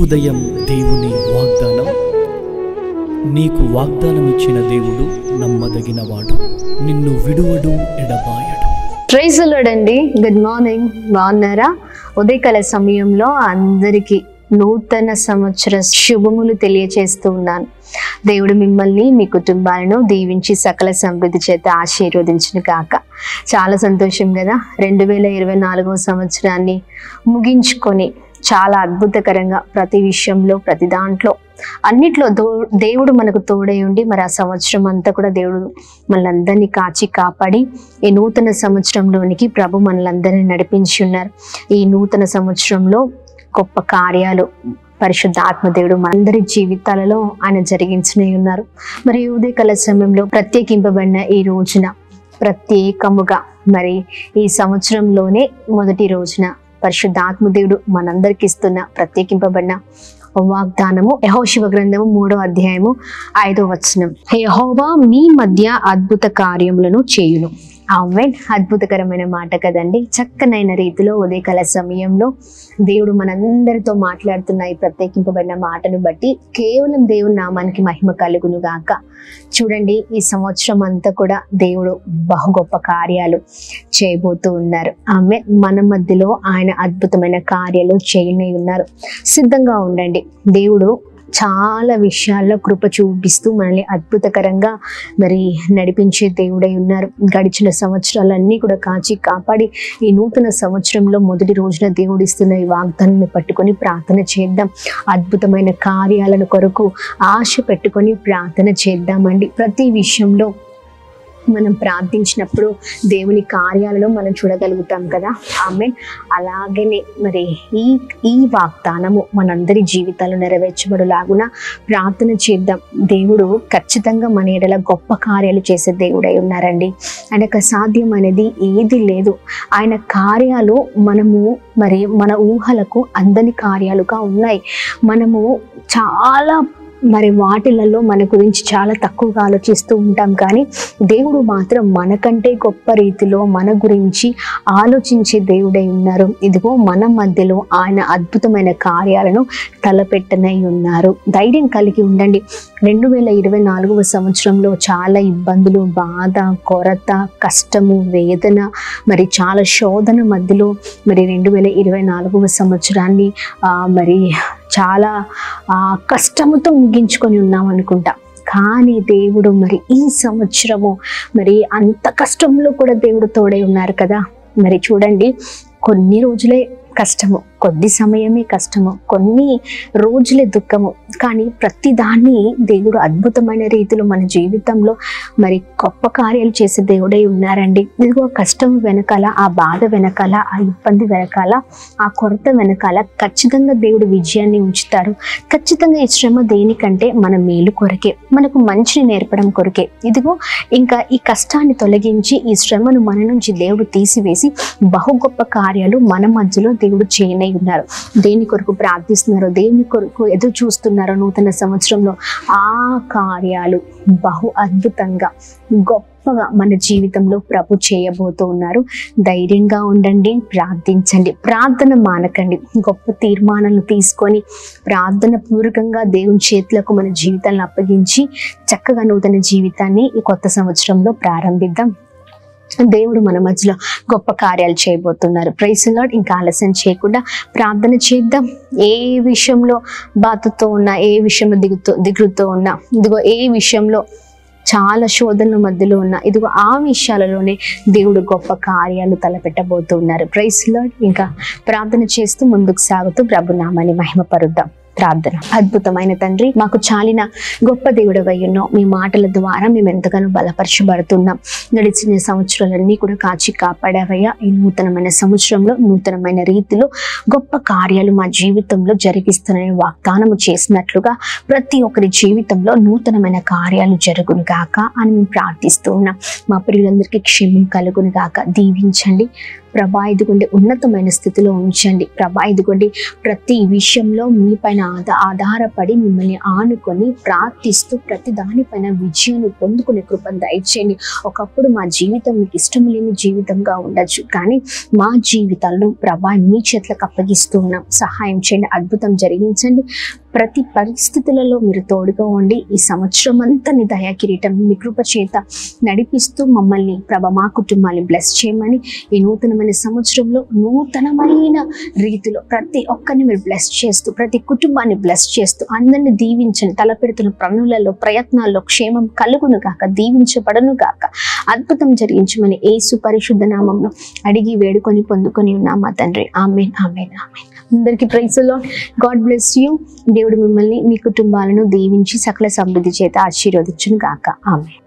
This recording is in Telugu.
ఉదయం దేవుని వాగ్దానం. నీకు వాగ్దానం ఇచ్చిన దేవుడు నమ్మదగినవాడు, నిన్ను విడువడు, ఎడబాయడు. ప్రైజ్ ది లార్డ్ అండి. Good morning. బాగున్నారా? ఉదయకాల సమయంలో అందరికీ నూతన సంవత్సర శుభములు తెలియచేస్తూ ఉన్నాను. దేవుడు మిమ్మల్ని, మీ కుటుంబాలను దీవించి సకల సమృద్ధి చేత ఆశీర్వదించును గాక. చాలా సంతోషం కదా. 2024వ సంవత్సరాన్ని ముగించుకొని చాలా అద్భుతకరంగా ప్రతి విషయంలో, ప్రతి దాంట్లో, అన్నిట్లో దేవుడు మనకు తోడై ఉండి మరి ఆ సంవత్సరం అంతా కూడా దేవుడు మనలందరినీ కాచి కాపాడి ఈ నూతన సంవత్సరంలోనికి ప్రభు మనలందరినీ నడిపించి ఉన్నారు. ఈ నూతన సంవత్సరంలో గొప్ప కార్యాలు పరిశుద్ధ ఆత్మదేవుడు మనందరి జీవితాలలో ఆయన జరిగించనే ఉన్నారు. మరి ఉదయకాల సమయంలో ప్రత్యేకింపబడిన ఈ రోజున ప్రత్యేకముగా మరి ఈ సంవత్సరంలోనే మొదటి రోజున పరిశుద్ధ ఆత్మదేవుడు మనందరికి ఇస్తున్న ప్రత్యేకింపబడిన వాగ్దానము యెహోషువ గ్రంథము 3వ అధ్యాయము 5వ వచనం. యెహోవా మీ మధ్య అద్భుత కార్యములను చేయును. ఆమేన్. అద్భుతకరమైన మాట కదండి. చక్కనైన రీతిలో ఉదయకాల సమయంలో దేవుడు మనందరితో మాట్లాడుతున్న ఈ ప్రత్యేకింపబడిన మాటను బట్టి కేవలం దేవుని నామానికి మహిమ కలుగును గాక. చూడండి, ఈ సంవత్సరం అంతా కూడా దేవుడు బహు గొప్ప కార్యాలు చేయబోతూ ఉన్నారు. ఆమె మన మధ్యలో ఆయన అద్భుతమైన కార్యాలు చేయనే ఉన్నారు. సిద్ధంగా ఉండండి. దేవుడు చాలా విషయాల్లో కృప చూపిస్తూ మనల్ని అద్భుతకరంగా మరి నడిపించే దేవుడై ఉన్నారు. గడిచిన సంవత్సరాలన్నీ కూడా కాచి కాపాడి ఈ నూతన సంవత్సరంలో మొదటి రోజున దేవుడు ఇస్తున్న ఈ వాగ్దానాన్ని పట్టుకొని ప్రార్థన చేద్దాం. అద్భుతమైన కార్యాలను కొరకు ఆశ పెట్టుకొని ప్రార్థన చేద్దామండి. ప్రతి విషయంలో మనం ప్రార్థించినప్పుడు దేవుని కార్యాలను మనం చూడగలుగుతాం కదా. ఆమెన్. అలాగనే మరి ఈ వాగ్దానము మనందరి జీవితాలు నెరవేర్చబడులాగున ప్రార్థన చేద్దాం. దేవుడు ఖచ్చితంగా మన ఎడల గొప్ప కార్యాలు చేసే దేవుడై ఉన్నారండి. ఆయనకు అసాధ్యమైనది ఏది లేదు. ఆయన కార్యాలు మనము మరి మన ఊహలకు అందని కార్యాలుగా ఉన్నాయి. మనము చాలా మరి వాటిలలో మన గురించి చాలా తక్కువగా ఆలోచిస్తూ ఉంటాం, కానీ దేవుడు మాత్రం మనకంటే గొప్ప రీతిలో మన గురించి ఆలోచించే దేవుడై ఉన్నారు. ఇదిగో మన మధ్యలో ఆయన అద్భుతమైన కార్యాలను తలపెట్టనై ఉన్నారు. ధైర్యం కలిగి ఉండండి. 2024వ సంవత్సరంలో చాలా ఇబ్బందులు, బాధ, కొరత, కష్టము, వేదన, మరి చాలా శోధన మధ్యలో మరి 2024వ సంవత్సరాన్ని మరి చాలా కష్టముతో ముగించుకొని ఉన్నాం అనుకుంటా. కానీ దేవుడు మరి ఈ సంవత్సరము మరి అంత కష్టంలో కూడా దేవుడు తోడై ఉన్నారు కదా. మరి చూడండి, కొన్ని రోజులే కష్టము, కొద్ది సమయమే కష్టము, కొన్ని రోజులే దుఃఖము, కానీ ప్రతిదాన్ని దేవుడు అద్భుతమైన రీతిలో మన జీవితంలో మరి గొప్ప కార్యాలు చేసే దేవుడై ఉన్నారండి. ఇదిగో కష్టం వెనకాల, ఆ బాధ వెనకాల, ఆ ఇబ్బంది వెనకాల, ఆ కొరత వెనకాల ఖచ్చితంగా దేవుడు విజయాన్ని ఉంచుతారు. ఖచ్చితంగా ఈ శ్రమ దేనికంటే మన మేలు కొరకే, మనకు మంచిని నేర్పడం కొరకే. ఇదిగో ఇంకా ఈ కష్టాన్ని తొలగించి ఈ శ్రమను మన నుంచి దేవుడు తీసివేసి బహు గొప్ప కార్యాలు మన మధ్యలో దేవుడు చేయనై ఉన్నారు. దేని కొరకు ప్రార్థిస్తున్నారో, దేని కొరకు ఎదురు చూస్తున్నారో నూతన సంవత్సరంలో ఆ కార్యాలు బహు అద్భుతంగా గొప్పగా మన జీవితంలో ప్రభు చేయబోతూ ఉన్నారు. ధైర్యంగా ఉండండి, ప్రార్థించండి, ప్రార్థన మానకండి. గొప్ప తీర్మానాలను తీసుకొని ప్రార్థన పూర్వకంగా దేవుని చేతులకు మన జీవితాలను అప్పగించి చక్కగా నూతన జీవితాన్ని ఈ కొత్త సంవత్సరంలో ప్రారంభిద్దాం. దేవుడు మన మధ్యలో గొప్ప కార్యాలు చేయబోతున్నారు. Praise the Lord. ఇంకా ఆలస్యం చేయకుండా ప్రార్థన చేద్దాం. ఏ విషయంలో బాధతో ఉన్నా, ఏ విషయంలో దిగులుతో ఉన్నా, ఇదిగో ఏ విషయంలో చాలా శోధనల మధ్యలో ఉన్న, ఇదిగో ఆ విషయాలలోనే దేవుడు గొప్ప కార్యాలు తలపెట్టబోతున్నారు. Praise the Lord. ఇంకా ప్రార్థన చేస్తూ ముందుకు సాగుతూ ప్రభు నామాన్ని మహిమపరుద్దాం. ప్రార్థన. అద్భుతమైన తండ్రి, మాకు చాలిన గొప్ప దేవుడవై ఉన్నావు. మీ మాటల ద్వారా మేము ఎంతగానో బలపరచబడుతున్నాం. గడిచిన సంవత్సరాలన్నీ కూడా కాచి కాపాడావయ్యా. ఈ నూతనమైన సంవత్సరంలో నూతనమైన రీతిలో గొప్ప కార్యాలు మా జీవితంలో జరిగిస్తున్న వాగ్దానము చేసినట్లుగా ప్రతి ఒక్కరి జీవితంలో నూతనమైన కార్యాలు జరుగును గాక అని మేము ప్రార్థిస్తూ ఉన్నాం. మా ప్రియులందరికీ క్షేమం కలుగును గాక. దీవించండి ప్రభా ఇదిగోండి ఉన్నతమైన స్థితిలో ఉంచండి. ప్రభా ఇదిగోండి ప్రతి విషయంలో మీ పైన ఆధారపడి మిమ్మల్ని ఆనుకొని ప్రార్థిస్తూ ప్రతి దానిపైన విజయాన్ని పొందుకునే కృపను దయచేయండి. ఒకప్పుడు మా జీవితం మీకు ఇష్టం లేని జీవితంగా ఉండొచ్చు, కానీ మా జీవితాలను ప్రభా మీ చేతులకు అప్పగిస్తూ ఉన్నాం. సహాయం చేయండి, అద్భుతం జరిగించండి. ప్రతి పరిస్థితులలో మీరు తోడుగా ఉండి ఈ సంవత్సరం అంతా నీ దయా కిరీటం మీ కృప చేత నడిపిస్తూ మమ్మల్ని ప్రభ మా కుటుంబాన్ని బ్లెస్ చేయమని, ఈ నూతనమైన సంవత్సరంలో నూతనమైన రీతిలో ప్రతి ఒక్కరిని మీరు బ్లెస్ చేస్తూ ప్రతి కుటుంబాన్ని బ్లెస్ చేస్తూ అందరిని దీవించండి. తలపెడుతున్న పనులలో ప్రయత్నాల్లో క్షేమం కలుగును గాక, దీవించబడను గాక, అద్భుతం జరిగించమని యేసు పరిశుద్ధ నామంలో అడిగి వేడుకొని పొందుకొని ఉన్నాం మా తండ్రి. ఆమేన్, ఆమేన్, ఆమేన్. అందరికీ praise the Lord. God bless you. దేవుడు మిమ్మల్ని మీ కుటుంబాలను దీవించి సకల సమృద్ధి చేత ఆశీర్వదించును గాక. ఆమేన్.